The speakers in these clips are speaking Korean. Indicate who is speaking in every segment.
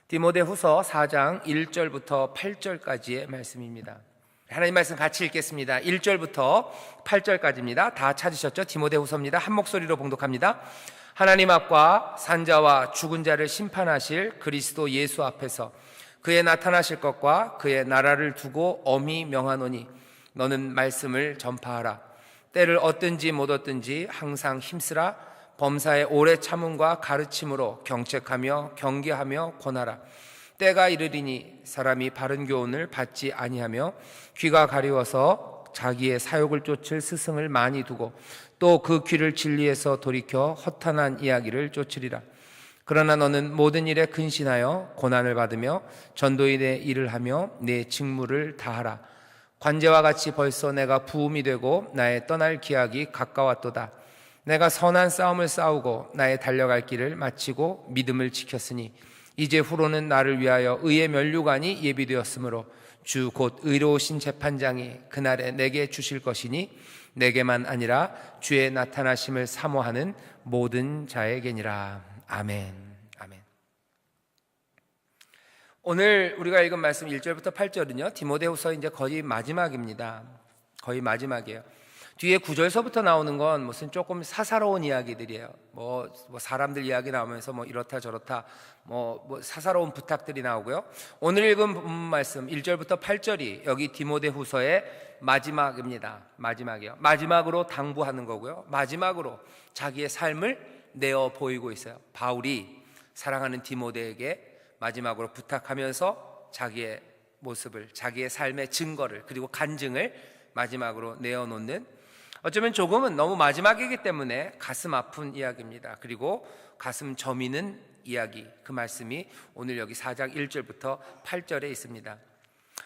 Speaker 1: 디모데후서 4장 1절부터 8절까지의 말씀입니다. 하나님 말씀 같이 읽겠습니다. 1절부터 8절까지입니다. 다 찾으셨죠? 디모데후서입니다. 한 목소리로 봉독합니다. 하나님 앞과 산자와 죽은 자를 심판하실 그리스도 예수 앞에서 그의 나타나실 것과 그의 나라를 두고 엄히 명하노니 너는 말씀을 전파하라. 때를 얻든지 못 얻든지 항상 힘쓰라. 범사의 오래 참음과 가르침으로 경책하며 경계하며 권하라. 때가 이르리니 사람이 바른 교훈을 받지 아니하며 귀가 가리워서 자기의 사욕을 쫓을 스승을 많이 두고 또 그 귀를 진리에서 돌이켜 허탄한 이야기를 쫓으리라. 그러나 너는 모든 일에 근신하여 고난을 받으며 전도인의 일을 하며 내 직무를 다하라. 관제와 같이 벌써 내가 부음이 되고 나의 떠날 기약이 가까웠도다. 내가 선한 싸움을 싸우고 나의 달려갈 길을 마치고 믿음을 지켰으니 이제 후로는 나를 위하여 의의 면류관이 예비되었으므로 주 곧 의로우신 재판장이 그날에 내게 주실 것이니 내게만 아니라 주의 나타나심을 사모하는 모든 자에게니라. 아멘. 아멘. 오늘 우리가 읽은 말씀 1절부터 8절은요 디모데후서 이제 거의 마지막입니다. 거의 마지막이에요. 뒤에 9절서부터 나오는 건 무슨 조금 사사로운 이야기들이에요. 뭐 사람들 이야기 나오면서 뭐 이렇다 저렇다 뭐 사사로운 부탁들이 나오고요. 오늘 읽은 말씀 1절부터 8절이 여기 디모데후서의 마지막입니다. 마지막이요. 마지막으로 당부하는 거고요. 마지막으로 자기의 삶을 내어 보이고 있어요. 바울이 사랑하는 디모데에게 마지막으로 부탁하면서 자기의 모습을, 자기의 삶의 증거를 그리고 간증을 마지막으로 내어놓는, 어쩌면 조금은 너무 마지막이기 때문에 가슴 아픈 이야기입니다. 그리고 가슴 저미는 이야기, 그 말씀이 오늘 여기 4장 1절부터 8절에 있습니다.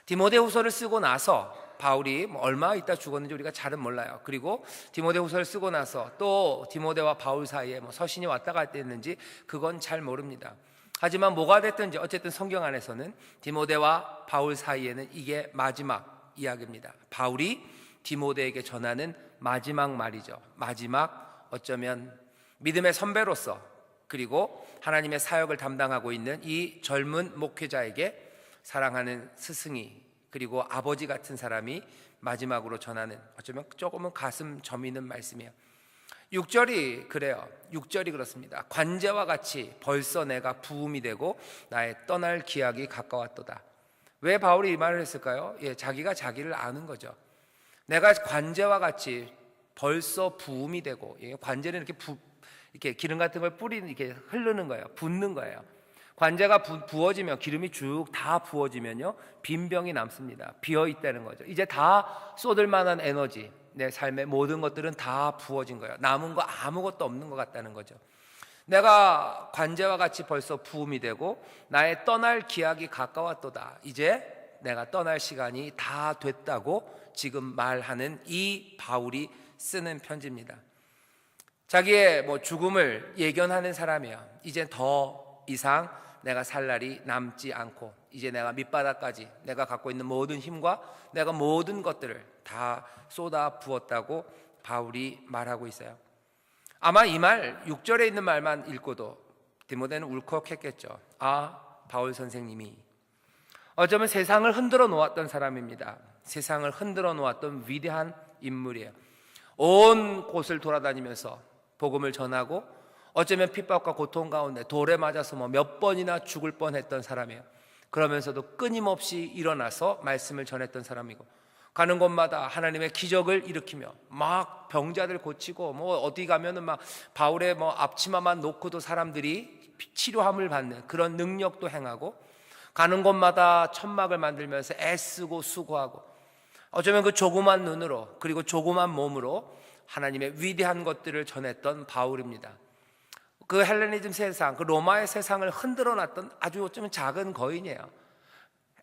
Speaker 1: 디모데후서를 쓰고 나서 바울이 얼마 있다 죽었는지 우리가 잘은 몰라요. 그리고 디모데후서를 쓰고 나서 또 디모데와 바울 사이에 서신이 왔다 갔다 했는지 그건 잘 모릅니다. 하지만 뭐가 됐든지 어쨌든 성경 안에서는 디모데와 바울 사이에는 이게 마지막 이야기입니다. 바울이 디모데에게 전하는 마지막 말이죠. 마지막, 어쩌면 믿음의 선배로서 그리고 하나님의 사역을 담당하고 있는 이 젊은 목회자에게 사랑하는 스승이 그리고 아버지 같은 사람이 마지막으로 전하는, 어쩌면 조금은 가슴 저미는 말씀이에요. 6절이 그래요. 6절이 그렇습니다. 관제와 같이 벌써 내가 부음이 되고 나의 떠날 기약이 가까웠도다. 왜 바울이 이 말을 했을까요? 자기가 자기를 아는 거죠. 내가 관제와 같이 벌써 부음이 되고, 관제는 이렇게 기름 같은 걸 뿌리는, 이렇게 흐르는 거예요. 붓는 거예요. 관제가 부어지면, 기름이 쭉 다 부어지면요 빈병이 남습니다. 비어 있다는 거죠. 이제 다 쏟을 만한 에너지, 내 삶의 모든 것들은 다 부어진 거예요. 남은 거 아무것도 없는 것 같다는 거죠. 내가 관제와 같이 벌써 부음이 되고 나의 떠날 기약이 가까웠도다. 이제 내가 떠날 시간이 다 됐다고 지금 말하는 이 바울이 쓰는 편지입니다. 자기의 죽음을 예견하는 사람이야. 이제 더 이상 내가 살 날이 남지 않고 이제 내가 밑바닥까지 내가 갖고 있는 모든 힘과 내가 모든 것들을 다 쏟아 부었다고 바울이 말하고 있어요. 아마 이 말 6절에 있는 말만 읽고도 디모데는 울컥했겠죠. 아, 바울 선생님이 어쩌면 세상을 흔들어 놓았던 사람입니다. 세상을 흔들어 놓았던 위대한 인물이에요. 온 곳을 돌아다니면서 복음을 전하고 어쩌면 핍박과 고통 가운데 돌에 맞아서 몇 번이나 죽을 뻔했던 사람이에요. 그러면서도 끊임없이 일어나서 말씀을 전했던 사람이고, 가는 곳마다 하나님의 기적을 일으키며 막 병자들 고치고 어디 가면은 바울의 앞치마만 놓고도 사람들이 치료함을 받는 그런 능력도 행하고, 가는 곳마다 천막을 만들면서 애쓰고 수고하고, 어쩌면 그 조그만 눈으로 그리고 조그만 몸으로 하나님의 위대한 것들을 전했던 바울입니다. 그 헬레니즘 세상, 그 로마의 세상을 흔들어 놨던 아주 어쩌면 작은 거인이에요.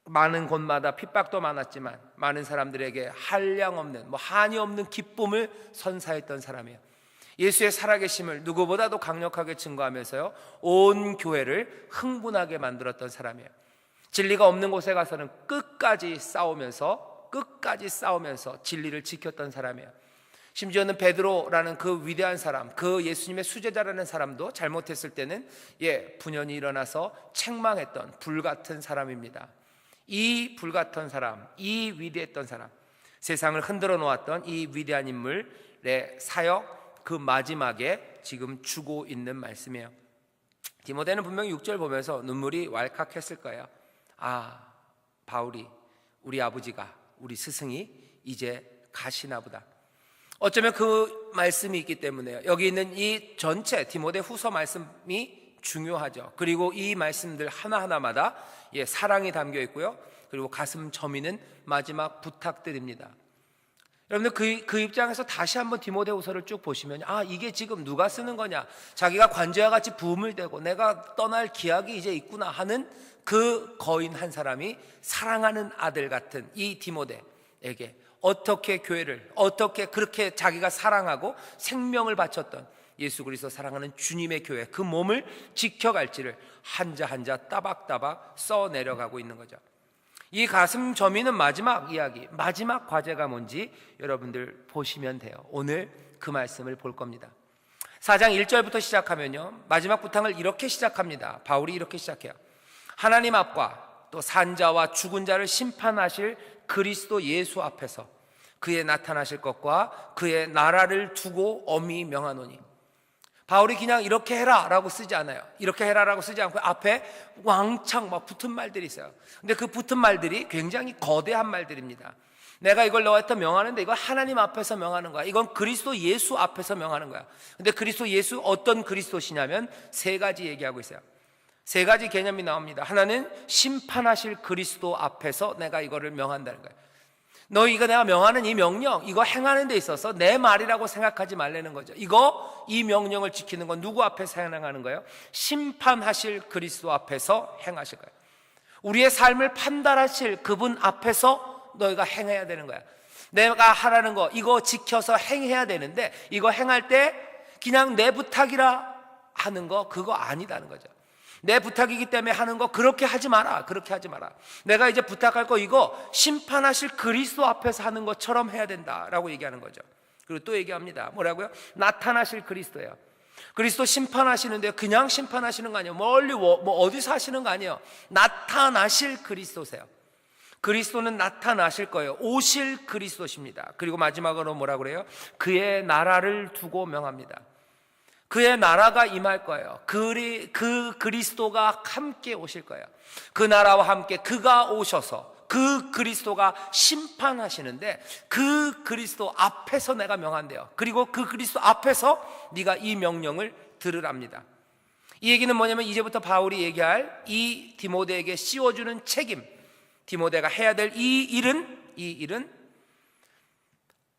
Speaker 1: 많은 곳마다 핍박도 많았지만 많은 사람들에게 한량 없는, 한이 없는 기쁨을 선사했던 사람이에요. 예수의 살아계심을 누구보다도 강력하게 증거하면서요 온 교회를 흥분하게 만들었던 사람이에요. 진리가 없는 곳에 가서는 끝까지 싸우면서 진리를 지켰던 사람이에요. 심지어는 베드로라는 그 위대한 사람, 그 예수님의 수제자라는 사람도 잘못했을 때는 분연이 일어나서 책망했던 불같은 사람입니다. 이 불같은 사람, 이 위대했던 사람, 세상을 흔들어 놓았던 이 위대한 인물의 사역 그 마지막에 지금 주고 있는 말씀이에요. 디모데는 분명히 6절 보면서 눈물이 왈칵했을 거예요. 아, 바울이, 우리 아버지가, 우리 스승이 이제 가시나 보다. 어쩌면 그 말씀이 있기 때문에요. 여기 있는 이 전체 디모데 후서 말씀이 중요하죠. 그리고 이 말씀들 하나하나마다 사랑이 담겨 있고요. 그리고 가슴 저미는 마지막 부탁들입니다. 여러분들 그 입장에서 다시 한번 디모데후서를 쭉 보시면 이게 지금 누가 쓰는 거냐, 자기가 관제와 같이 부음을 대고 내가 떠날 기약이 이제 있구나 하는 그 거인 한 사람이 사랑하는 아들 같은 이 디모데에게 어떻게 교회를, 어떻게 그렇게 자기가 사랑하고 생명을 바쳤던 예수 그리스도 사랑하는 주님의 교회, 그 몸을 지켜갈지를 한자 한자 따박따박 써내려가고 있는 거죠. 이 가슴 저미는 마지막 이야기, 마지막 과제가 뭔지 여러분들 보시면 돼요. 오늘 그 말씀을 볼 겁니다. 4장 1절부터 시작하면요, 마지막 부탁을 이렇게 시작합니다. 바울이 이렇게 시작해요. 하나님 앞과 또 산자와 죽은 자를 심판하실 그리스도 예수 앞에서 그의 나타나실 것과 그의 나라를 두고 엄히 명하노니. 바울이 그냥 이렇게 해라 라고 쓰지 않아요. 이렇게 해라 라고 쓰지 않고 앞에 왕창 막 붙은 말들이 있어요. 근데 그 붙은 말들이 굉장히 거대한 말들입니다. 내가 이걸 너한테 명하는데 이건 하나님 앞에서 명하는 거야. 이건 그리스도 예수 앞에서 명하는 거야. 근데 그리스도 예수, 어떤 그리스도시냐면 세 가지 얘기하고 있어요. 세 가지 개념이 나옵니다. 하나는 심판하실 그리스도 앞에서 내가 이거를 명한다는 거예요. 너 이거 내가 명하는 이 명령, 이거 행하는 데 있어서 내 말이라고 생각하지 말라는 거죠. 이 명령을 지키는 건 누구 앞에서 행하는 거예요? 심판하실 그리스도 앞에서 행하실 거예요. 우리의 삶을 판단하실 그분 앞에서 너희가 행해야 되는 거야. 내가 하라는 거 이거 지켜서 행해야 되는데, 이거 행할 때 그냥 내 부탁이라 하는 거 그거 아니다는 거죠. 내 부탁이기 때문에 하는 거 그렇게 하지 마라. 그렇게 하지 마라. 내가 이제 부탁할 거 이거 심판하실 그리스도 앞에서 하는 것처럼 해야 된다라고 얘기하는 거죠. 그리고 또 얘기합니다. 뭐라고요? 나타나실 그리스도예요. 그리스도 심판하시는데 그냥 심판하시는 거 아니에요. 멀리 어디서 하시는 거 아니에요. 나타나실 그리스도세요. 그리스도는 나타나실 거예요. 오실 그리스도십니다. 그리고 마지막으로 뭐라 그래요? 그의 나라를 두고 명합니다. 그의 나라가 임할 거예요. 그 그리스도가 함께 오실 거예요. 그 나라와 함께 그가 오셔서 그 그리스도가 심판하시는데 그 그리스도 앞에서 내가 명한대요. 그리고 그 그리스도 앞에서 네가 이 명령을 들으랍니다. 이 얘기는 뭐냐면 이제부터 바울이 얘기할 이 디모데에게 씌워주는 책임, 디모데가 해야 될 이 일은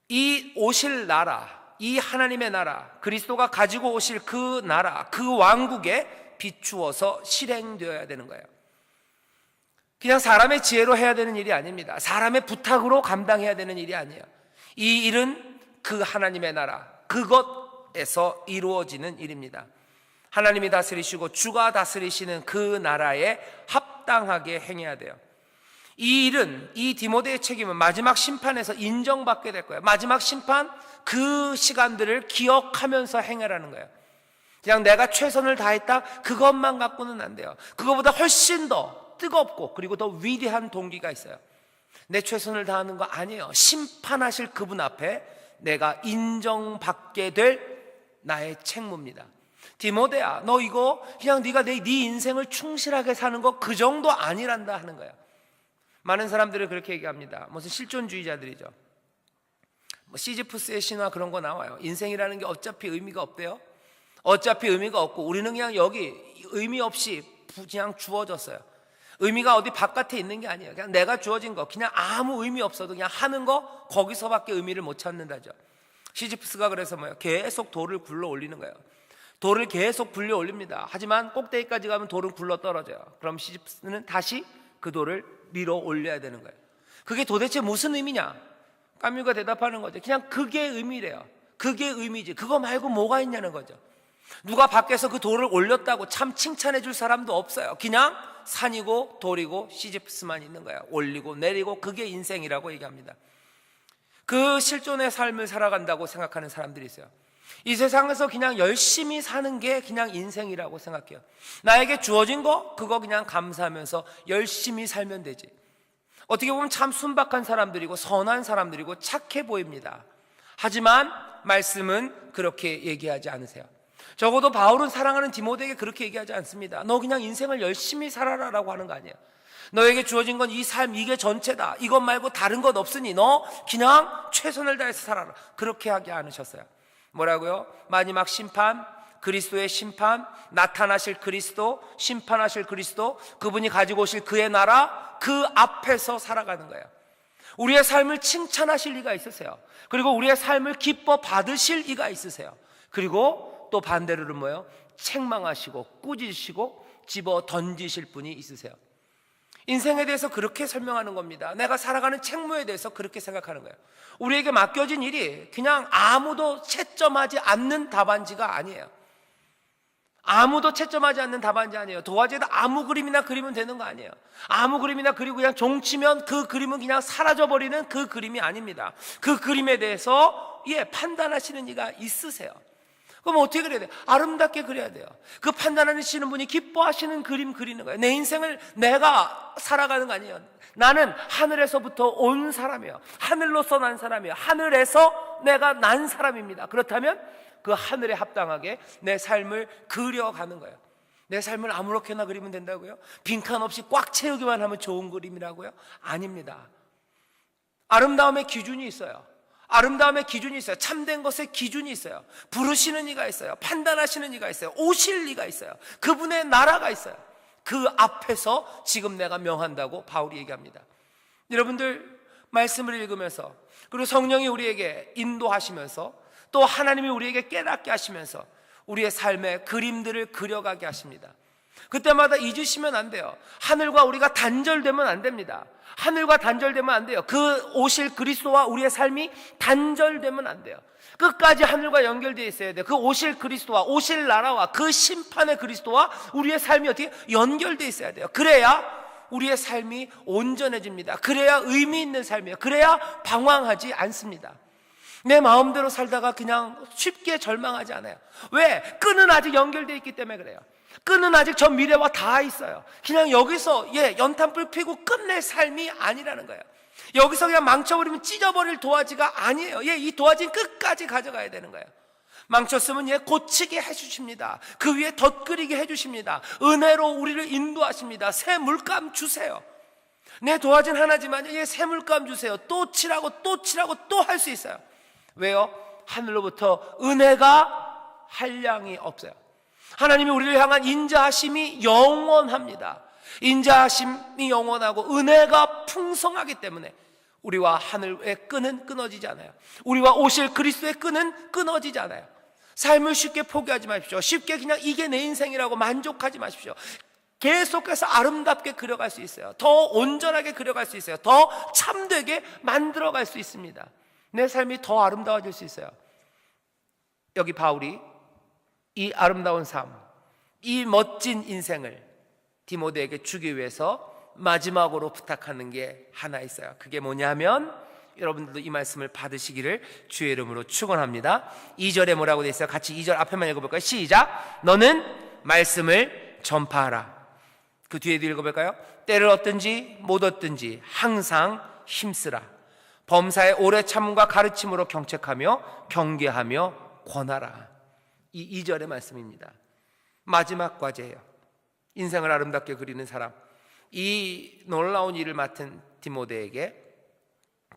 Speaker 1: 이 오실 나라, 이 하나님의 나라, 그리스도가 가지고 오실 그 나라, 그 왕국에 비추어서 실행되어야 되는 거예요. 그냥 사람의 지혜로 해야 되는 일이 아닙니다. 사람의 부탁으로 감당해야 되는 일이 아니에요. 이 일은 그 하나님의 나라, 그것에서 이루어지는 일입니다. 하나님이 다스리시고 주가 다스리시는 그 나라에 합당하게 행해야 돼요. 이 일은, 이 디모데의 책임은 마지막 심판에서 인정받게 될 거예요. 마지막 심판, 그 시간들을 기억하면서 행하라는 거예요. 그냥 내가 최선을 다했다, 그것만 갖고는 안 돼요. 그거보다 훨씬 더 뜨겁고 그리고 더 위대한 동기가 있어요. 내 최선을 다하는 거 아니에요. 심판하실 그분 앞에 내가 인정받게 될 나의 책무입니다. 디모데야, 너 이거 그냥 네가 네 인생을 충실하게 사는 거 그 정도 아니란다 하는 거예요. 많은 사람들이 그렇게 얘기합니다. 무슨 실존주의자들이죠. 시지프스의 신화 그런 거 나와요. 인생이라는 게 어차피 의미가 없대요. 어차피 의미가 없고 우리는 그냥 여기 의미 없이 그냥 주어졌어요. 의미가 어디 바깥에 있는 게 아니에요. 그냥 내가 주어진 거, 그냥 아무 의미 없어도 그냥 하는 거, 거기서밖에 의미를 못 찾는다죠. 시지프스가 그래서 계속 돌을 굴러 올리는 거예요. 돌을 계속 굴려 올립니다. 하지만 꼭대기까지 가면 돌은 굴러 떨어져요. 그럼 시지프스는 다시 그 돌을 밀어 올려야 되는 거예요. 그게 도대체 무슨 의미냐? 까뮤가 대답하는 거죠. 그냥 그게 의미래요. 그게 의미지. 그거 말고 뭐가 있냐는 거죠. 누가 밖에서 그 돌을 올렸다고 참 칭찬해 줄 사람도 없어요. 그냥 산이고 돌이고 시지프스만 있는 거야. 올리고 내리고 그게 인생이라고 얘기합니다. 그 실존의 삶을 살아간다고 생각하는 사람들이 있어요. 이 세상에서 그냥 열심히 사는 게 그냥 인생이라고 생각해요. 나에게 주어진 거 그거 그냥 감사하면서 열심히 살면 되지. 어떻게 보면 참 순박한 사람들이고 선한 사람들이고 착해 보입니다. 하지만 말씀은 그렇게 얘기하지 않으세요. 적어도 바울은 사랑하는 디모데에게 그렇게 얘기하지 않습니다. 너 그냥 인생을 열심히 살아라라고 하는 거 아니에요. 너에게 주어진 건 이 삶, 이게 전체다. 이것 말고 다른 것 없으니 너 그냥 최선을 다해서 살아라. 그렇게 하지 않으셨어요. 뭐라고요? 마지막 심판, 그리스도의 심판, 나타나실 그리스도, 심판하실 그리스도, 그분이 가지고 오실 그의 나라, 그 앞에서 살아가는 거예요. 우리의 삶을 칭찬하실 이가 있으세요. 그리고 우리의 삶을 기뻐 받으실 이가 있으세요. 그리고 또 반대로는 뭐예요? 책망하시고 꾸짖으시고 집어 던지실 분이 있으세요. 인생에 대해서 그렇게 설명하는 겁니다. 내가 살아가는 책무에 대해서 그렇게 생각하는 거예요. 우리에게 맡겨진 일이 그냥 아무도 채점하지 않는 답안지가 아니에요. 아무도 채점하지 않는 답안지 아니에요. 도화지에다 아무 그림이나 그리면 되는 거 아니에요. 아무 그림이나 그리고 그냥 종치면 그 그림은 그냥 사라져버리는 그 그림이 아닙니다. 그 그림에 대해서 판단하시는 이가 있으세요. 그럼 어떻게 그려야 돼요? 아름답게 그려야 돼요. 그 판단하시는 분이 기뻐하시는 그림 그리는 거예요. 내 인생을 내가 살아가는 거 아니에요. 나는 하늘에서부터 온 사람이에요. 하늘로서 난 사람이에요. 하늘에서 내가 난 사람입니다. 그렇다면 그 하늘에 합당하게 내 삶을 그려가는 거예요. 내 삶을 아무렇게나 그리면 된다고요? 빈칸 없이 꽉 채우기만 하면 좋은 그림이라고요? 아닙니다. 아름다움의 기준이 있어요. 아름다움의 기준이 있어요. 참된 것의 기준이 있어요. 부르시는 이가 있어요. 판단하시는 이가 있어요. 오실 이가 있어요. 그분의 나라가 있어요. 그 앞에서 지금 내가 명한다고 바울이 얘기합니다. 여러분들 말씀을 읽으면서 그리고 성령이 우리에게 인도하시면서 또 하나님이 우리에게 깨닫게 하시면서 우리의 삶의 그림들을 그려가게 하십니다. 그때마다 잊으시면 안 돼요. 하늘과 우리가 단절되면 안 됩니다. 하늘과 단절되면 안 돼요. 그 오실 그리스도와 우리의 삶이 단절되면 안 돼요. 끝까지 하늘과 연결되어 있어야 돼요. 그 오실 그리스도와 오실 나라와 그 심판의 그리스도와 우리의 삶이 어떻게 연결되어 있어야 돼요. 그래야 우리의 삶이 온전해집니다. 그래야 의미 있는 삶이에요. 그래야 방황하지 않습니다. 내 마음대로 살다가 그냥 쉽게 절망하지 않아요. 왜? 끈은 아직 연결되어 있기 때문에 그래요. 끈은 아직 저 미래와 닿아 있어요. 그냥 여기서 연탄불 피고 끝낼 삶이 아니라는 거예요. 여기서 그냥 망쳐버리면 찢어버릴 도화지가 아니에요. 이 도화지는 끝까지 가져가야 되는 거예요. 망쳤으면 고치게 해주십니다. 그 위에 덧그리게 해주십니다. 은혜로 우리를 인도하십니다. 새 물감 주세요. 내 도화지는 하나지만 새 물감 주세요. 또 칠하고 또 칠하고 또 할 수 있어요. 왜요? 하늘로부터 은혜가 한량이 없어요. 하나님이 우리를 향한 인자하심이 영원합니다. 인자하심이 영원하고 은혜가 풍성하기 때문에 우리와 하늘의 끈은 끊어지지 않아요. 우리와 오실 그리스도의 끈은 끊어지지 않아요. 삶을 쉽게 포기하지 마십시오. 쉽게 그냥 이게 내 인생이라고 만족하지 마십시오. 계속해서 아름답게 그려갈 수 있어요. 더 온전하게 그려갈 수 있어요. 더 참되게 만들어갈 수 있습니다. 내 삶이 더 아름다워질 수 있어요. 여기 바울이 이 아름다운 삶, 이 멋진 인생을 디모데에게 주기 위해서 마지막으로 부탁하는 게 하나 있어요. 그게 뭐냐면 여러분들도 이 말씀을 받으시기를 주의 이름으로 축원합니다. 2절에 뭐라고 되어 있어요? 같이 2절 앞에만 읽어볼까요? 시작! 너는 말씀을 전파하라. 그 뒤에도 읽어볼까요? 때를 얻든지 못 얻든지 항상 힘쓰라. 범사에 오래 참음과 가르침으로 경책하며 경계하며 권하라. 이 2절의 말씀입니다. 마지막 과제예요. 인생을 아름답게 그리는 사람, 이 놀라운 일을 맡은 디모데에게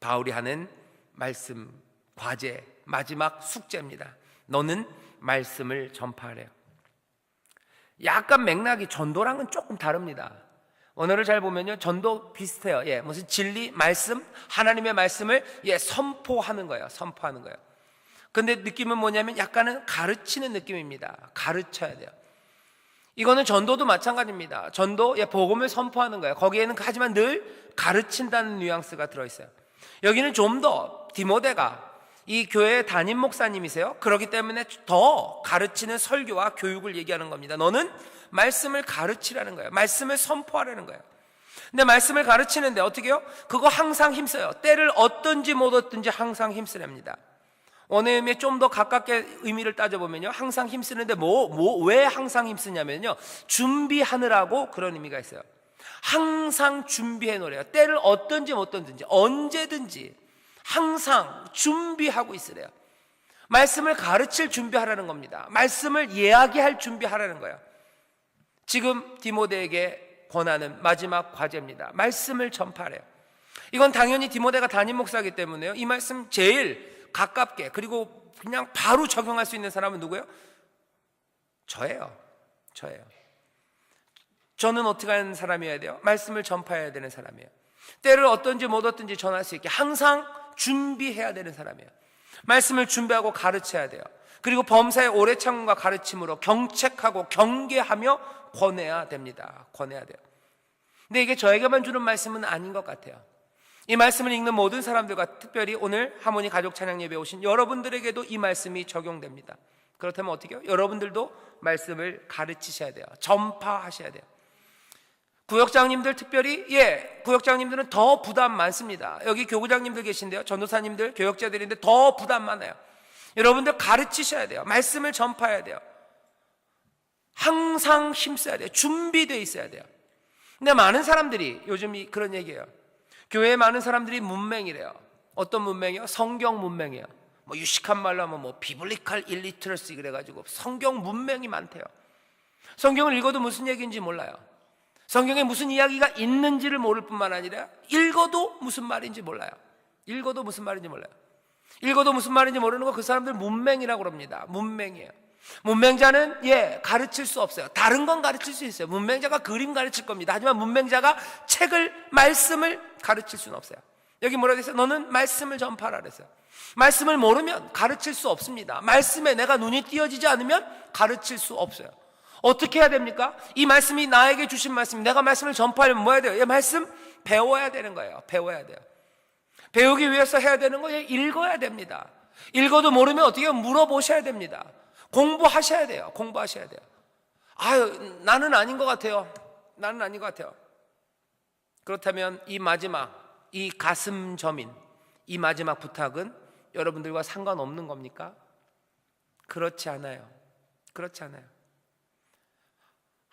Speaker 1: 바울이 하는 말씀, 과제, 마지막 숙제입니다. 너는 말씀을 전파하래요. 약간 맥락이 전도랑은 조금 다릅니다. 언어를 잘 보면요, 전도 비슷해요. 무슨 진리, 말씀, 하나님의 말씀을 선포하는 거예요. 선포하는 거예요. 근데 느낌은 뭐냐면 약간은 가르치는 느낌입니다. 가르쳐야 돼요. 이거는 전도도 마찬가지입니다. 전도, 복음을 선포하는 거예요. 거기에는 하지만 늘 가르친다는 뉘앙스가 들어있어요. 여기는 좀 더 디모데가 이 교회의 담임 목사님이세요. 그렇기 때문에 더 가르치는 설교와 교육을 얘기하는 겁니다. 너는 말씀을 가르치라는 거예요. 말씀을 선포하라는 거예요. 근데 말씀을 가르치는데 어떻게 해요? 그거 항상 힘써요. 때를 얻든지 못 얻든지 항상 힘쓰랍니다. 원어의 의미에 좀 더 가깝게 의미를 따져보면요, 항상 힘쓰는데 왜 항상 힘쓰냐면요, 준비하느라고 그런 의미가 있어요. 항상 준비해 놓으래요. 때를 얻든지 못 얻든지 언제든지 항상 준비하고 있으래요. 말씀을 가르칠 준비하라는 겁니다. 말씀을 이야기할 준비하라는 거예요. 지금 디모데에게 권하는 마지막 과제입니다. 말씀을 전파하래요. 이건 당연히 디모데가 담임 목사이기 때문에요, 이 말씀 제일 가깝게 그리고 그냥 바로 적용할 수 있는 사람은 누구예요? 저예요. 저는 어떻게 하는 사람이어야 돼요? 말씀을 전파해야 되는 사람이에요. 때를 얻든지 못 얻든지 전할 수 있게 항상 준비해야 되는 사람이에요. 말씀을 준비하고 가르쳐야 돼요. 그리고 범사의 오래 참음과 가르침으로 경책하고 경계하며 권해야 됩니다. 권해야 돼요. 근데 이게 저에게만 주는 말씀은 아닌 것 같아요. 이 말씀을 읽는 모든 사람들과 특별히 오늘 하모니 가족 찬양 예배에 오신 여러분들에게도 이 말씀이 적용됩니다. 그렇다면 어떻게 해요? 여러분들도 말씀을 가르치셔야 돼요. 전파하셔야 돼요. 구역장님들 특별히, 구역장님들은 더 부담 많습니다. 여기 교구장님들 계신데요, 전도사님들, 교역자들인데 더 부담 많아요. 여러분들 가르치셔야 돼요. 말씀을 전파해야 돼요. 항상 힘써야 돼요. 준비되어 있어야 돼요. 근데 많은 사람들이 요즘 그런 얘기예요. 교회에 많은 사람들이 문맹이래요. 어떤 문맹이요? 성경 문맹이에요. 유식한 말로 하면 비블리컬 일리트러시 그래가지고 성경 문맹이 많대요. 성경을 읽어도 무슨 얘기인지 몰라요. 성경에 무슨 이야기가 있는지를 모를 뿐만 아니라 읽어도 무슨 말인지 몰라요. 읽어도 무슨 말인지 모르는 거 그 사람들 문맹이라고 그럽니다. 문맹이에요. 문맹자는 가르칠 수 없어요. 다른 건 가르칠 수 있어요. 문맹자가 그림 가르칠 겁니다. 하지만 문맹자가 말씀을 가르칠 수는 없어요. 여기 뭐라고 했어요? 너는 말씀을 전파하라 그랬어요. 말씀을 모르면 가르칠 수 없습니다. 말씀에 내가 눈이 띄어지지 않으면 가르칠 수 없어요. 어떻게 해야 됩니까? 이 말씀이 나에게 주신 말씀, 내가 말씀을 전파하려면 뭐 해야 돼요? 이 말씀 배워야 되는 거예요. 배워야 돼요. 배우기 위해서 해야 되는 거예요. 읽어야 됩니다. 읽어도 모르면 어떻게 해요? 물어보셔야 됩니다. 공부하셔야 돼요. 나는 아닌 것 같아요. 그렇다면 이 마지막, 이 가슴 저민, 이 마지막 부탁은 여러분들과 상관없는 겁니까? 그렇지 않아요.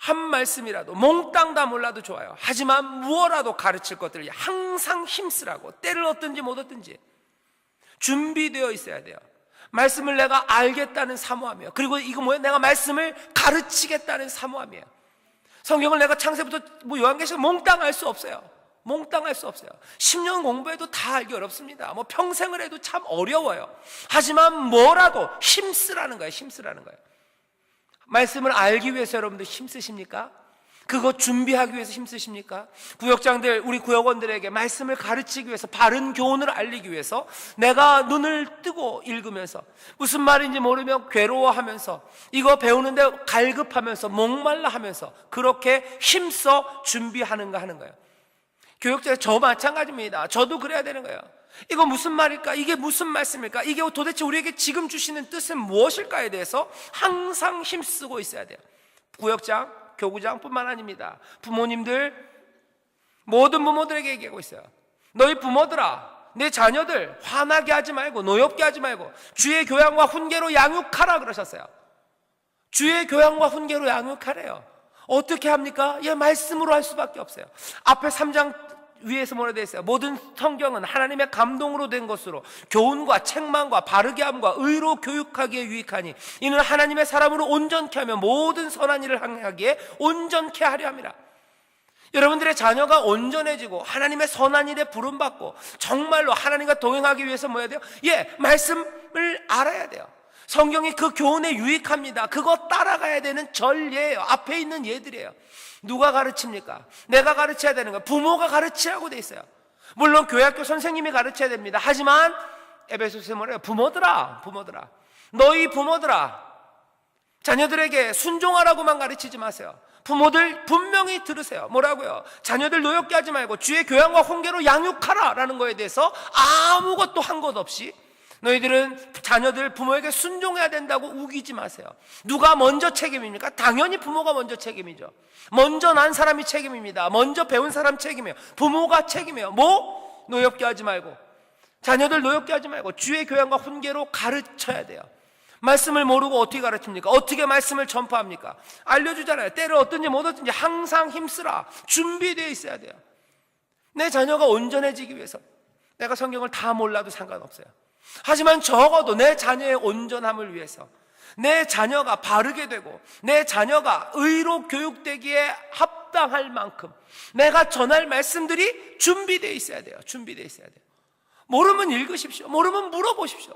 Speaker 1: 한 말씀이라도 몽땅 다 몰라도 좋아요. 하지만 무엇라도 가르칠 것들을 항상 힘쓰라고, 때를 얻든지 못 얻든지 준비되어 있어야 돼요. 말씀을 내가 알겠다는 사모함이에요. 그리고 이거 뭐예요? 내가 말씀을 가르치겠다는 사모함이에요. 성경을 내가 창세부터 요한계시록 몽땅 알 수 없어요. 10년 공부해도 다 알기 어렵습니다. 평생을 해도 참 어려워요. 하지만 뭐라도 힘쓰라는 거예요. 말씀을 알기 위해서 여러분들 힘쓰십니까? 그거 준비하기 위해서 힘쓰십니까? 구역장들, 우리 구역원들에게 말씀을 가르치기 위해서, 바른 교훈을 알리기 위해서 내가 눈을 뜨고 읽으면서 무슨 말인지 모르면 괴로워하면서 이거 배우는데 갈급하면서 목말라 하면서 그렇게 힘써 준비하는가 하는 거예요. 교역자, 저 마찬가지입니다. 저도 그래야 되는 거예요. 이거 무슨 말일까? 이게 무슨 말씀일까? 이게 도대체 우리에게 지금 주시는 뜻은 무엇일까에 대해서 항상 힘쓰고 있어야 돼요. 구역장, 교구장 뿐만 아닙니다. 부모님들, 모든 부모들에게 얘기하고 있어요. 너희 부모들아, 내 자녀들 화나게 하지 말고 노엽게 하지 말고 주의 교양과 훈계로 양육하라 그러셨어요. 주의 교양과 훈계로 양육하래요. 어떻게 합니까? 말씀으로 할 수밖에 없어요. 앞에 3장 위에서 뭐라 되어 있어요? 모든 성경은 하나님의 감동으로 된 것으로 교훈과 책망과 바르게 함과 의로 교육하기에 유익하니 이는 하나님의 사람으로 온전케 하며 모든 선한 일을 행하기에 온전케 하려 함이라. 여러분들의 자녀가 온전해지고 하나님의 선한 일에 부름받고 정말로 하나님과 동행하기 위해서 뭐 해야 돼요? 말씀을 알아야 돼요. 성경이 그 교훈에 유익합니다. 그거 따라가야 되는 전례예요. 앞에 있는 예들이에요. 누가 가르칩니까? 내가 가르쳐야 되는 거예요. 부모가 가르치라고 돼 있어요. 물론 교회학교 선생님이 가르쳐야 됩니다. 하지만 에베소서에 뭐래요? 부모들아, 너희 부모들아, 자녀들에게 순종하라고만 가르치지 마세요. 부모들 분명히 들으세요. 뭐라고요? 자녀들 노엽게 하지 말고 주의 교양과 훈계로 양육하라 라는 거에 대해서 아무것도 한 것 없이 너희들은 자녀들 부모에게 순종해야 된다고 우기지 마세요. 누가 먼저 책임입니까? 당연히 부모가 먼저 책임이죠. 먼저 난 사람이 책임입니다. 먼저 배운 사람 책임이에요. 부모가 책임이에요. 뭐? 노엽게 하지 말고, 자녀들 노엽게 하지 말고 주의 교양과 훈계로 가르쳐야 돼요. 말씀을 모르고 어떻게 가르칩니까? 어떻게 말씀을 전파합니까? 알려주잖아요. 때를 얻든지 못 얻든지 항상 힘쓰라. 준비되어 있어야 돼요. 내 자녀가 온전해지기 위해서 내가 성경을 다 몰라도 상관없어요. 하지만 적어도 내 자녀의 온전함을 위해서, 내 자녀가 바르게 되고 내 자녀가 의로 교육되기에 합당할 만큼 내가 전할 말씀들이 준비되어 있어야 돼요. 준비되어 있어야 돼요. 모르면 읽으십시오. 모르면 물어보십시오.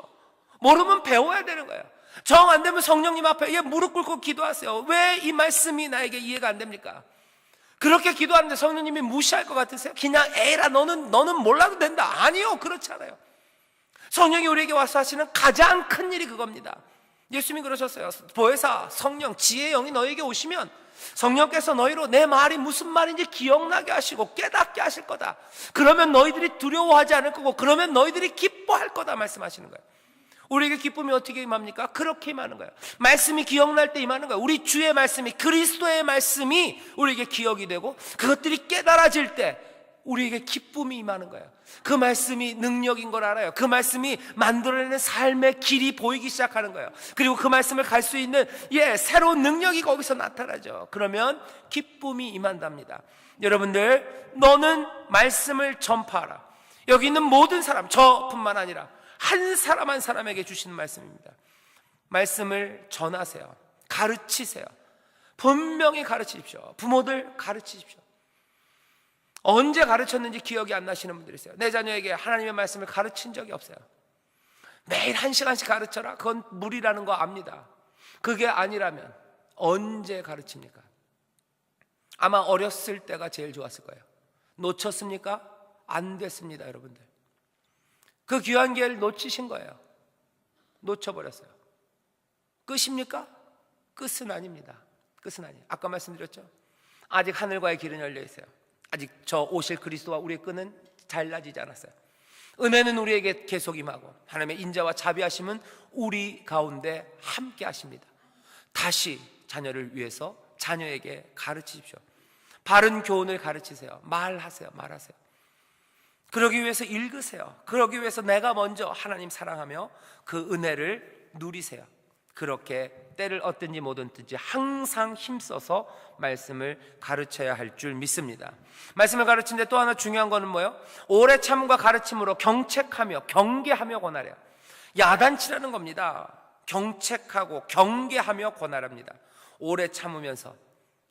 Speaker 1: 모르면 배워야 되는 거예요. 정 안 되면 성령님 앞에 무릎 꿇고 기도하세요. 왜 이 말씀이 나에게 이해가 안 됩니까? 그렇게 기도하는데 성령님이 무시할 것 같으세요? 그냥 에이라 너는 몰라도 된다. 아니요, 그렇지 않아요. 성령이 우리에게 와서 하시는 가장 큰 일이 그겁니다. 예수님이 그러셨어요. 보혜사 성령 지혜의 영이 너에게 오시면 성령께서 너희로 내 말이 무슨 말인지 기억나게 하시고 깨닫게 하실 거다. 그러면 너희들이 두려워하지 않을 거고, 그러면 너희들이 기뻐할 거다 말씀하시는 거예요. 우리에게 기쁨이 어떻게 임합니까? 그렇게 임하는 거예요. 말씀이 기억날 때 임하는 거예요. 우리 주의 말씀이, 그리스도의 말씀이 우리에게 기억이 되고 그것들이 깨달아질 때 우리에게 기쁨이 임하는 거예요. 그 말씀이 능력인 걸 알아요. 그 말씀이 만들어내는 삶의 길이 보이기 시작하는 거예요. 그리고 그 말씀을 갈 수 있는 새로운 능력이 거기서 나타나죠. 그러면 기쁨이 임한답니다. 여러분들, 너는 말씀을 전파하라. 여기 있는 모든 사람, 저뿐만 아니라 한 사람 한 사람에게 주시는 말씀입니다. 말씀을 전하세요. 가르치세요. 분명히 가르치십시오. 부모들 가르치십시오. 언제 가르쳤는지 기억이 안 나시는 분들이 있어요. 내 자녀에게 하나님의 말씀을 가르친 적이 없어요. 매일 1시간씩 가르쳐라. 그건 무리라는 거 압니다. 그게 아니라면 언제 가르칩니까? 아마 어렸을 때가 제일 좋았을 거예요. 놓쳤습니까? 안 됐습니다, 여러분들. 그 귀한 기회를 놓치신 거예요. 놓쳐버렸어요. 끝입니까? 끝은 아닙니다. 끝은 아니에요. 아까 말씀드렸죠? 아직 하늘과의 길은 열려 있어요. 아직 저 오실 그리스도와 우리의 끈은 잘라지지 않았어요. 은혜는 우리에게 계속 임하고 하나님의 인자와 자비하심은 우리 가운데 함께 하십니다. 다시 자녀를 위해서 자녀에게 가르치십시오. 바른 교훈을 가르치세요. 말하세요. 그러기 위해서 읽으세요. 그러기 위해서 내가 먼저 하나님 사랑하며 그 은혜를 누리세요. 그렇게 때를 얻든지 못 얻든지 항상 힘써서 말씀을 가르쳐야 할 줄 믿습니다. 말씀을 가르치는데 또 하나 중요한 거는 뭐예요? 오래 참음과 가르침으로 경책하며 경계하며 권하래요. 야단치라는 겁니다. 경책하고 경계하며 권하랍니다. 오래 참으면서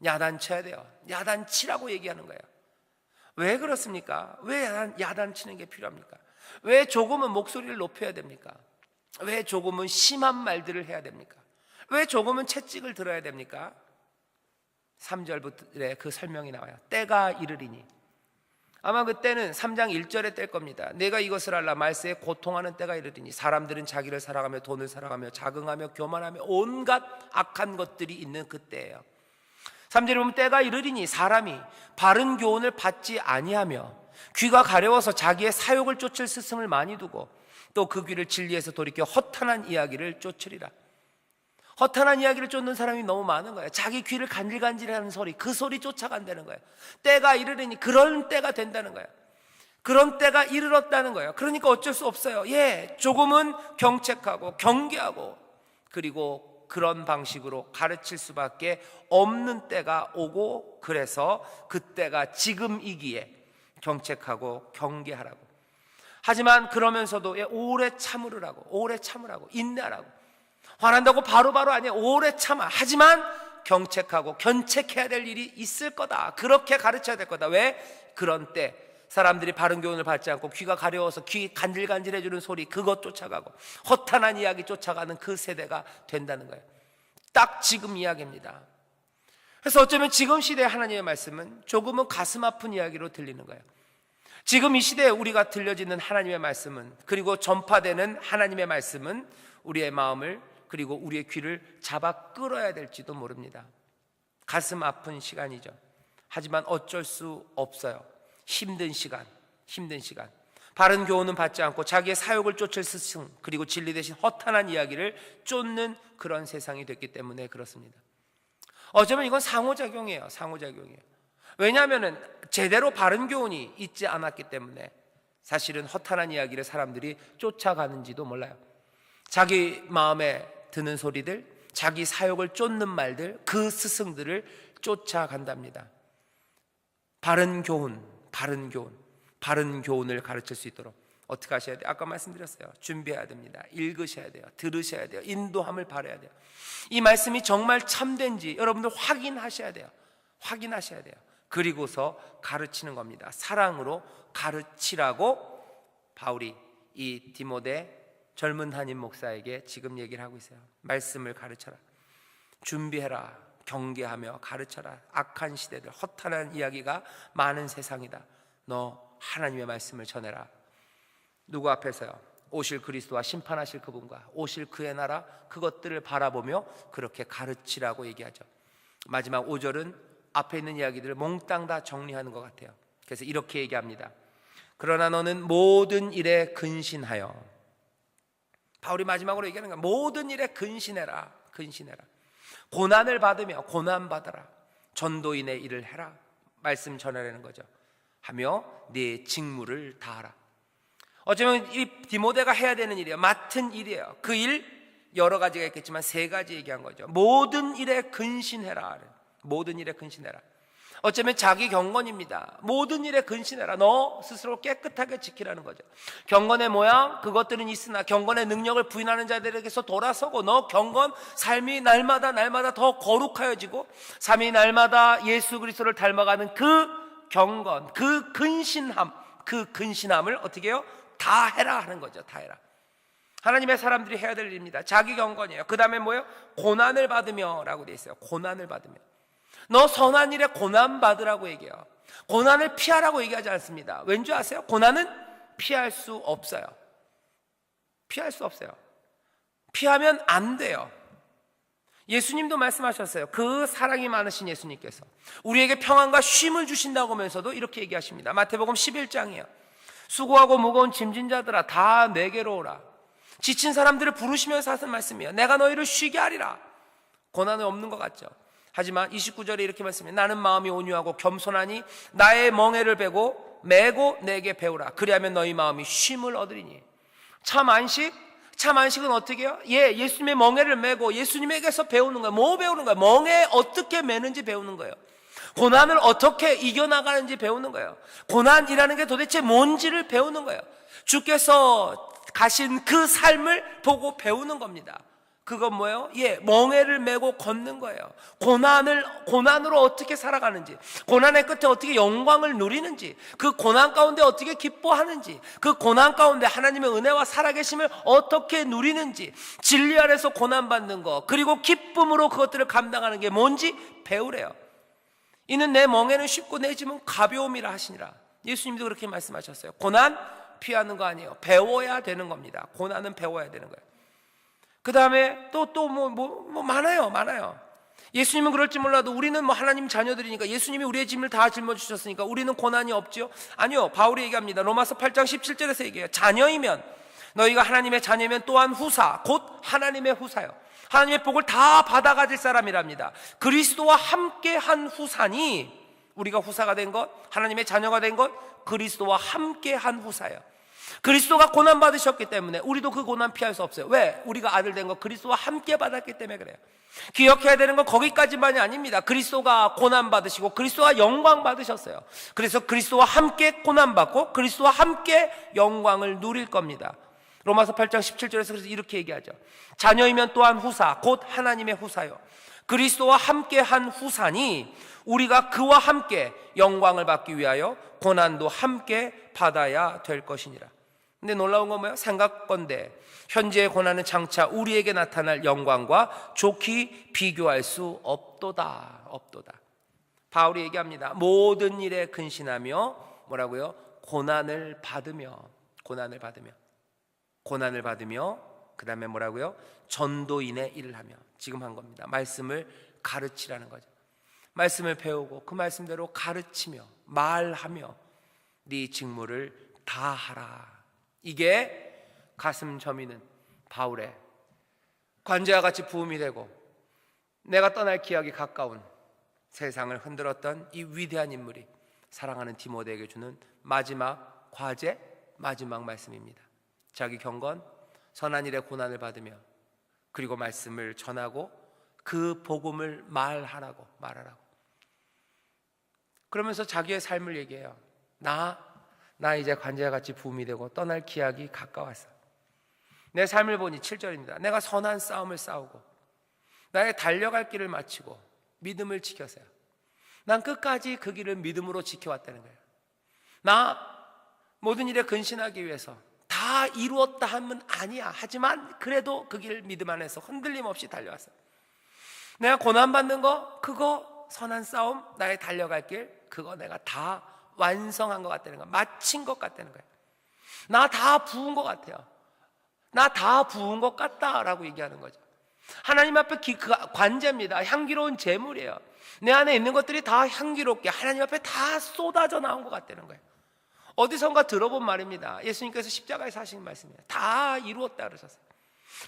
Speaker 1: 야단쳐야 돼요. 야단치라고 얘기하는 거예요. 왜 그렇습니까? 왜 야단치는 게 필요합니까? 왜 조금은 목소리를 높여야 됩니까? 왜 조금은 심한 말들을 해야 됩니까? 왜 조금은 채찍을 들어야 됩니까? 3절부터 그 설명이 나와요. 때가 이르리니. 아마 그 때는 3장 1절의 때일 겁니다. 내가 이것을 알라 말세에 고통하는 때가 이르리니 사람들은 자기를 사랑하며 돈을 사랑하며 자긍하며 교만하며 온갖 악한 것들이 있는 그 때예요. 3절에 보면 때가 이르리니 사람이 바른 교훈을 받지 아니하며 귀가 가려워서 자기의 사욕을 쫓을 스승을 많이 두고 또 그 귀를 진리에서 돌이켜 허탄한 이야기를 쫓으리라. 허탄한 이야기를 쫓는 사람이 너무 많은 거예요. 자기 귀를 간질간질하는 소리, 그 소리 쫓아간다는 거예요. 때가 이르리니 그런 때가 된다는 거예요. 그런 때가 이르렀다는 거예요. 그러니까 어쩔 수 없어요. 조금은 경책하고 경계하고 그리고 그런 방식으로 가르칠 수밖에 없는 때가 오고, 그래서 그때가 지금이기에 경책하고 경계하라고. 하지만 그러면서도 오래 참으라고 인내하라고. 화난다고 바로바로 아니야. 오래 참아. 하지만 경책하고 견책해야 될 일이 있을 거다. 그렇게 가르쳐야 될 거다. 왜? 그런 때 사람들이 바른 교훈을 받지 않고 귀가 가려워서 귀 간질간질해주는 소리, 그것 쫓아가고 허탄한 이야기 쫓아가는 그 세대가 된다는 거예요. 딱 지금 이야기입니다. 그래서 어쩌면 지금 시대의 하나님의 말씀은 조금은 가슴 아픈 이야기로 들리는 거예요. 지금 이 시대에 우리가 들려지는 하나님의 말씀은, 그리고 전파되는 하나님의 말씀은 우리의 마음을 그리고 우리의 귀를 잡아 끌어야 될지도 모릅니다. 가슴 아픈 시간이죠. 하지만 어쩔 수 없어요. 힘든 시간. 바른 교훈은 받지 않고 자기의 사욕을 쫓을 스승, 그리고 진리 대신 허탄한 이야기를 쫓는 그런 세상이 됐기 때문에 그렇습니다. 어쩌면 이건 상호작용이에요. 상호작용이에요. 왜냐하면 제대로 바른 교훈이 있지 않았기 때문에 사실은 허탄한 이야기를 사람들이 쫓아가는지도 몰라요. 자기 마음에 드는 소리들, 자기 사욕을 쫓는 말들, 그 스승들을 쫓아간답니다. 바른 교훈, 바른 교훈을 가르칠 수 있도록 어떻게 하셔야 돼요? 아까 말씀드렸어요. 준비해야 됩니다. 읽으셔야 돼요. 들으셔야 돼요. 인도함을 바라야 돼요. 이 말씀이 정말 참된지 여러분들 확인하셔야 돼요. 확인하셔야 돼요. 그리고서 가르치는 겁니다. 사랑으로 가르치라고 바울이 이 디모데 젊은 한인 목사에게 지금 얘기를 하고 있어요. 말씀을 가르쳐라. 준비해라. 경계하며 가르쳐라. 악한 시대들, 허탄한 이야기가 많은 세상이다. 너 하나님의 말씀을 전해라. 누구 앞에서요? 오실 그리스도와 심판하실 그분과 오실 그의 나라, 그것들을 바라보며 그렇게 가르치라고 얘기하죠. 마지막 5절은 앞에 있는 이야기들을 몽땅 다 정리하는 것 같아요. 그래서 이렇게 얘기합니다. 그러나 너는 모든 일에 근신하여, 바울이 마지막으로 얘기하는 거야. 모든 일에 근신해라. 근신해라. 고난을 받으며 고난받아라. 전도인의 일을 해라. 말씀 전하라는 거죠. 하며 네 직무를 다하라. 어쩌면 이 디모데가 해야 되는 일이에요. 맡은 일이에요. 그 일 여러 가지가 있겠지만 세 가지 얘기한 거죠. 모든 일에 근신해라. 모든 일에 근신해라. 어쩌면 자기 경건입니다. 모든 일에 근신해라. 너 스스로 깨끗하게 지키라는 거죠. 경건의 모양 그것들은 있으나 경건의 능력을 부인하는 자들에게서 돌아서고, 너 경건 삶이 날마다 더 거룩하여지고 삶이 날마다 예수 그리스도를 닮아가는 그 경건, 그 근신함을 어떻게 해요? 다 해라 하는 거죠. 다 해라. 하나님의 사람들이 해야 될 일입니다. 자기 경건이에요. 그 다음에 뭐예요? 고난을 받으며 라고 되어 있어요. 고난을 받으며. 너 선한 일에 고난 받으라고 얘기해요. 고난을 피하라고 얘기하지 않습니다. 왠지 아세요? 고난은 피할 수 없어요. 피할 수 없어요. 피하면 안 돼요. 예수님도 말씀하셨어요. 그 사랑이 많으신 예수님께서 우리에게 평안과 쉼을 주신다고 하면서도 이렇게 얘기하십니다. 마태복음 11장이에요. 수고하고 무거운 짐진 자들아 다 내게로 오라. 지친 사람들을 부르시면서 하신 말씀이에요. 내가 너희를 쉬게 하리라. 고난은 없는 것 같죠. 하지만 29절에 이렇게 말씀해요. 나는 마음이 온유하고 겸손하니 나의 멍에를 메고 내게 배우라. 그리하면 너희 마음이 쉼을 얻으리니. 참 안식은 어떻게 해요? 예수님의 멍에를 메고 예수님에게서 배우는 거예요. 뭐 배우는 거예요? 멍에 어떻게 메는지 배우는 거예요. 고난을 어떻게 이겨나가는지 배우는 거예요. 고난이라는 게 도대체 뭔지를 배우는 거예요. 주께서 가신 그 삶을 보고 배우는 겁니다. 그건 뭐예요? 멍에를 메고 걷는 거예요. 고난으로 어떻게 살아가는지, 고난의 끝에 어떻게 영광을 누리는지, 그 고난 가운데 어떻게 기뻐하는지, 그 고난 가운데 하나님의 은혜와 살아계심을 어떻게 누리는지, 진리 아래서 고난받는 거, 그리고 기쁨으로 그것들을 감당하는 게 뭔지 배우래요. 이는 내 멍에는 쉽고 내 짐은 가벼움이라 하시니라. 예수님도 그렇게 말씀하셨어요. 고난 피하는 거 아니에요. 배워야 되는 겁니다. 고난은 배워야 되는 거예요. 그 다음에 또 많아요. 예수님은 그럴지 몰라도 우리는 하나님 자녀들이니까 예수님이 우리의 짐을 다 짊어지셨으니까 우리는 고난이 없지요? 아니요. 바울이 얘기합니다. 로마서 8장 17절에서 얘기해요. 자녀이면, 너희가 하나님의 자녀면 또한 후사, 곧 하나님의 후사요. 하나님의 복을 다 받아가질 사람이랍니다. 그리스도와 함께한 후사니, 우리가 후사가 된 것, 하나님의 자녀가 된 것, 그리스도와 함께한 후사예요. 그리스도가 고난 받으셨기 때문에 우리도 그 고난 피할 수 없어요. 왜? 우리가 아들 된 거 그리스도와 함께 받았기 때문에 그래요. 기억해야 되는 건 거기까지만이 아닙니다. 그리스도가 고난 받으시고 그리스도가 영광 받으셨어요. 그래서 그리스도와 함께 고난 받고 그리스도와 함께 영광을 누릴 겁니다. 로마서 8장 17절에서 그래서 이렇게 얘기하죠. 자녀이면 또한 후사, 곧 하나님의 후사요. 그리스도와 함께한 후사니 우리가 그와 함께 영광을 받기 위하여 고난도 함께 받아야 될 것이니라. 근데 놀라운 건 뭐예요? 생각건대 현재의 고난은 장차 우리에게 나타날 영광과 좋게 비교할 수 없도다. 바울이 얘기합니다. 모든 일에 근신하며 뭐라고요? 고난을 받으며 그 다음에 뭐라고요? 전도인의 일을 하며, 지금 한 겁니다. 말씀을 가르치라는 거죠. 말씀을 배우고 그 말씀대로 가르치며 말하며 네 직무를 다 하라. 이게 가슴 저미는 바울의 관제와 같이 부음이 되고 내가 떠날 기약이 가까운 세상을 흔들었던 이 위대한 인물이 사랑하는 디모데에게 주는 마지막 과제, 마지막 말씀입니다. 자기 경건, 선한 일에 고난을 받으며 그리고 말씀을 전하고 그 복음을 말하라고. 그러면서 자기의 삶을 얘기해요. 나 이제 관제와 같이 부음이 되고 떠날 기약이 가까웠어. 내 삶을 보니 7절입니다. 내가 선한 싸움을 싸우고 나의 달려갈 길을 마치고 믿음을 지켰어요. 난 끝까지 그 길을 믿음으로 지켜왔다는 거예요. 나 모든 일에 근신하기 위해서 다 이루었다 하면 아니야. 하지만 그래도 그 길 믿음 안에서 흔들림 없이 달려왔어요. 내가 고난받는 거, 그거 선한 싸움, 나의 달려갈 길, 그거 내가 다 완성한 것 같다는 거예요. 마친 것 같다는 거예요. 나 다 부은 것 같아요. 나 다 부은 것 같다라고 얘기하는 거죠. 하나님 앞에 관제입니다. 향기로운 제물이에요. 내 안에 있는 것들이 다 향기롭게 하나님 앞에 다 쏟아져 나온 것 같다는 거예요. 어디선가 들어본 말입니다. 예수님께서 십자가에 사신 말씀이에요. 다 이루었다 그러셨어요.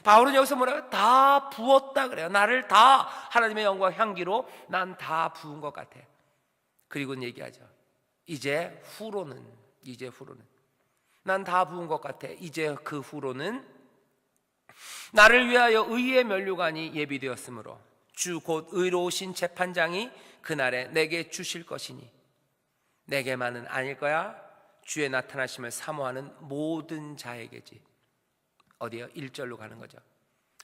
Speaker 1: 바울은 여기서 뭐라고요? 다 부었다 그래요. 나를 다 하나님의 영광 향기로 난 다 부은 것 같아. 그리고는 얘기하죠. 이제 후로는 난 다 부은 것 같아. 이제 그 후로는 나를 위하여 의의 면류관이 예비되었으므로 주 곧 의로우신 재판장이 그날에 내게 주실 것이니 내게만은 아닐 거야. 주의 나타나심을 사모하는 모든 자에게지. 어디요? 1절로 가는 거죠.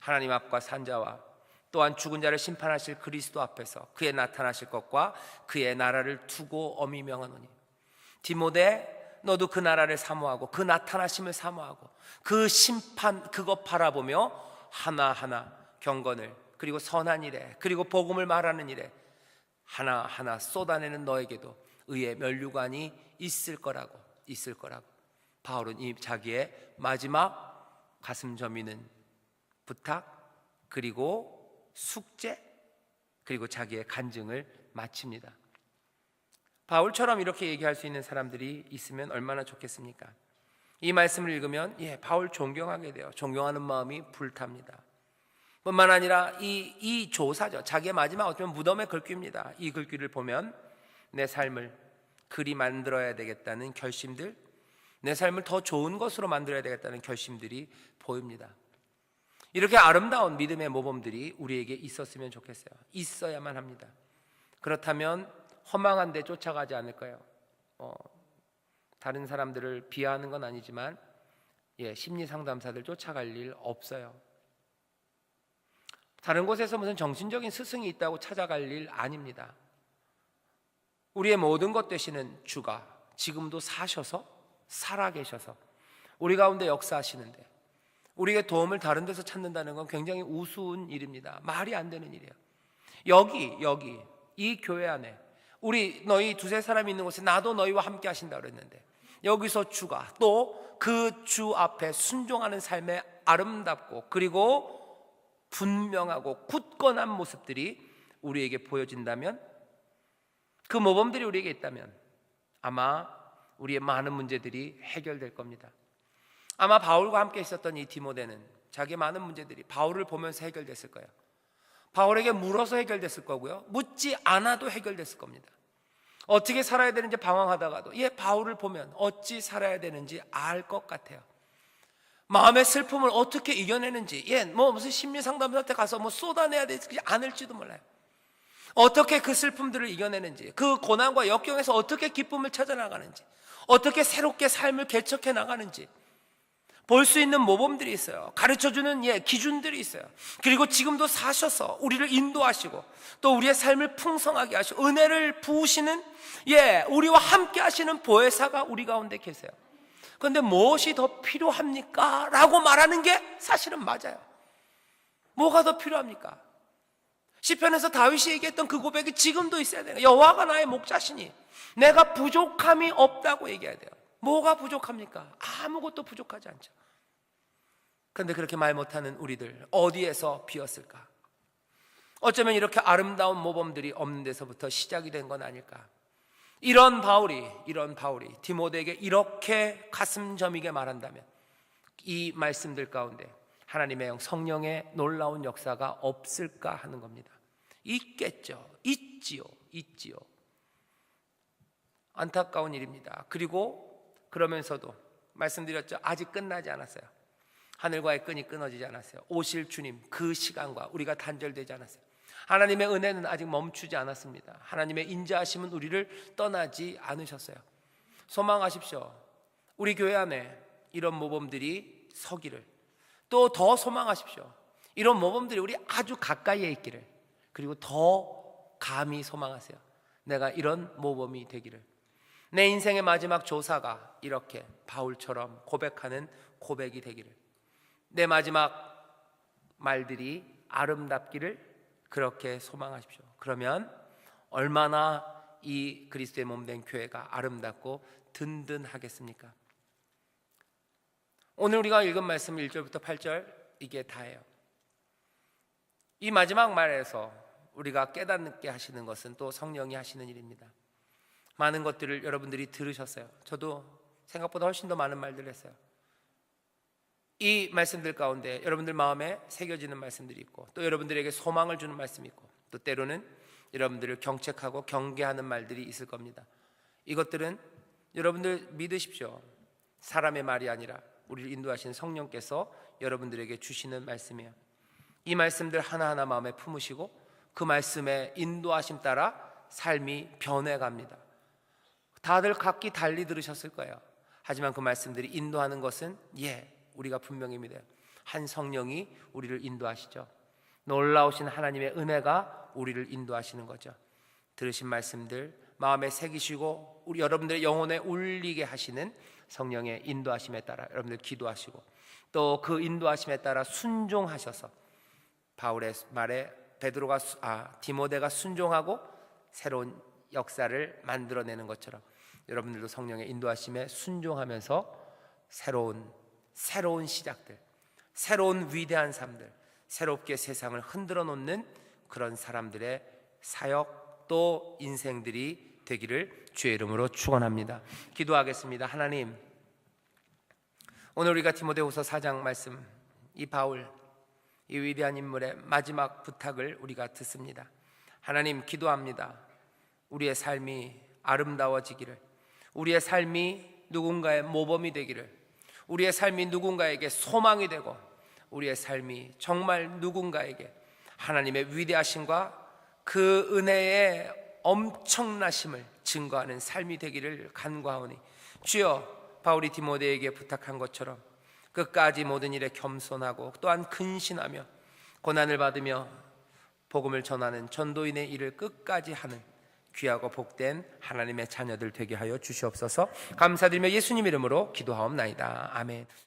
Speaker 1: 하나님 앞과 산자와 또한 죽은 자를 심판하실 그리스도 앞에서 그의 나타나실 것과 그의 나라를 두고 엄히 명하노니 디모데 너도 그 나라를 사모하고 그 나타나심을 사모하고 그 심판 그것 바라보며 하나하나 경건을 그리고 선한 일에 그리고 복음을 말하는 일에 하나하나 쏟아내는 너에게도 의의 면류관이 있을 거라고. 바울은 이 자기의 마지막 가슴 저미는 부탁 그리고 숙제 그리고 자기의 간증을 마칩니다. 바울처럼 이렇게 얘기할 수 있는 사람들이 있으면 얼마나 좋겠습니까? 이 말씀을 읽으면 바울 존경하게 돼요. 존경하는 마음이 불탑니다. 뿐만 아니라 이 조사죠. 자기의 마지막 어쩌면 무덤의 글귀입니다. 이 글귀를 보면 내 삶을 그리 만들어야 되겠다는 결심들, 내 삶을 더 좋은 것으로 만들어야 되겠다는 결심들이 보입니다. 이렇게 아름다운 믿음의 모범들이 우리에게 있었으면 좋겠어요. 있어야만 합니다. 그렇다면 허망한 데 쫓아가지 않을 거예요. 다른 사람들을 비하하는 건 아니지만 심리상담사들 쫓아갈 일 없어요. 다른 곳에서 무슨 정신적인 스승이 있다고 찾아갈 일 아닙니다. 우리의 모든 것 되시는 주가 지금도 사셔서 살아계셔서 우리 가운데 역사하시는데 우리에게 도움을 다른 데서 찾는다는 건 굉장히 우스운 일입니다. 말이 안 되는 일이에요. 여기 이 교회 안에 우리 너희 두세 사람이 있는 곳에 나도 너희와 함께 하신다 그랬는데 여기서 주가 또 그 주 앞에 순종하는 삶의 아름답고 그리고 분명하고 굳건한 모습들이 우리에게 보여진다면 그 모범들이 우리에게 있다면 아마 우리의 많은 문제들이 해결될 겁니다. 아마 바울과 함께 있었던 이 디모데는 자기의 많은 문제들이 바울을 보면서 해결됐을 거예요. 바울에게 물어서 해결됐을 거고요. 묻지 않아도 해결됐을 겁니다. 어떻게 살아야 되는지 방황하다가도 바울을 보면 어찌 살아야 되는지 알 것 같아요. 마음의 슬픔을 어떻게 이겨내는지 무슨 심리상담사한테 가서 쏟아내야 되지 않을지도 몰라요. 어떻게 그 슬픔들을 이겨내는지 그 고난과 역경에서 어떻게 기쁨을 찾아나가는지 어떻게 새롭게 삶을 개척해 나가는지 볼 수 있는 모범들이 있어요. 가르쳐주는 기준들이 있어요. 그리고 지금도 사셔서 우리를 인도하시고 또 우리의 삶을 풍성하게 하시고 은혜를 부으시는 우리와 함께 하시는 보혜사가 우리 가운데 계세요. 그런데 무엇이 더 필요합니까? 라고 말하는 게 사실은 맞아요. 뭐가 더 필요합니까? 시편에서 다윗이 얘기했던 그 고백이 지금도 있어야 돼요. 여호와가 나의 목자시니 내가 부족함이 없다고 얘기해야 돼요. 뭐가 부족합니까? 아무것도 부족하지 않죠. 그런데 그렇게 말 못하는 우리들 어디에서 비었을까? 어쩌면 이렇게 아름다운 모범들이 없는 데서부터 시작이 된 건 아닐까? 이런 바울이 디모데에게 이렇게 가슴 저미게 말한다면 이 말씀들 가운데 하나님의 성령의 놀라운 역사가 없을까 하는 겁니다. 있겠죠. 있지요. 안타까운 일입니다. 그리고 그러면서도 말씀드렸죠. 아직 끝나지 않았어요. 하늘과의 끈이 끊어지지 않았어요. 오실 주님 그 시간과 우리가 단절되지 않았어요. 하나님의 은혜는 아직 멈추지 않았습니다. 하나님의 인자하심은 우리를 떠나지 않으셨어요. 소망하십시오. 우리 교회 안에 이런 모범들이 서기를, 또 더 소망하십시오. 이런 모범들이 우리 아주 가까이에 있기를, 그리고 더 감히 소망하세요. 내가 이런 모범이 되기를. 내 인생의 마지막 조사가 이렇게 바울처럼 고백하는 고백이 되기를, 내 마지막 말들이 아름답기를 그렇게 소망하십시오. 그러면 얼마나 이 그리스도의 몸된 교회가 아름답고 든든하겠습니까? 오늘 우리가 읽은 말씀 1절부터 8절 이게 다예요. 이 마지막 말에서 우리가 깨닫게 하시는 것은 또 성령이 하시는 일입니다. 많은 것들을 여러분들이 들으셨어요. 저도 생각보다 훨씬 더 많은 말들을 했어요. 이 말씀들 가운데 여러분들 마음에 새겨지는 말씀들이 있고, 또 여러분들에게 소망을 주는 말씀이 있고, 또 때로는 여러분들을 경책하고 경계하는 말들이 있을 겁니다. 이것들은 여러분들 믿으십시오. 사람의 말이 아니라 우리를 인도하시는 성령께서 여러분들에게 주시는 말씀이에요. 이 말씀들 하나하나 마음에 품으시고 그 말씀의 인도하심 따라 삶이 변해갑니다. 다들 각기 달리 들으셨을 거예요. 하지만 그 말씀들이 인도하는 것은 우리가 분명히 믿어요. 한 성령이 우리를 인도하시죠. 놀라우신 하나님의 은혜가 우리를 인도하시는 거죠. 들으신 말씀들 마음에 새기시고 우리 여러분들의 영혼에 울리게 하시는 성령의 인도하심에 따라 여러분들 기도하시고, 또 그 인도하심에 따라 순종하셔서 바울의 말에 디모데가 순종하고 새로운 역사를 만들어내는 것처럼 여러분들도 성령의 인도하심에 순종하면서 새로운 시작들, 새로운 위대한 삶들, 새롭게 세상을 흔들어 놓는 그런 사람들의 사역 또 인생들이 되기를 주의 이름으로 축원합니다. 기도하겠습니다. 하나님, 오늘 우리가 디모데후서 4장 말씀, 이 바울, 이 위대한 인물의 마지막 부탁을 우리가 듣습니다. 하나님, 기도합니다. 우리의 삶이 아름다워지기를, 우리의 삶이 누군가의 모범이 되기를, 우리의 삶이 누군가에게 소망이 되고, 우리의 삶이 정말 누군가에게 하나님의 위대하심과 그 은혜의 엄청나심을 증거하는 삶이 되기를 간구하오니, 주여, 바울이 디모데에게 부탁한 것처럼 끝까지 모든 일에 겸손하고 또한 근신하며 고난을 받으며 복음을 전하는 전도인의 일을 끝까지 하는 귀하고 복된 하나님의 자녀들 되게 하여 주시옵소서. 감사드리며 예수님 이름으로 기도하옵나이다. 아멘.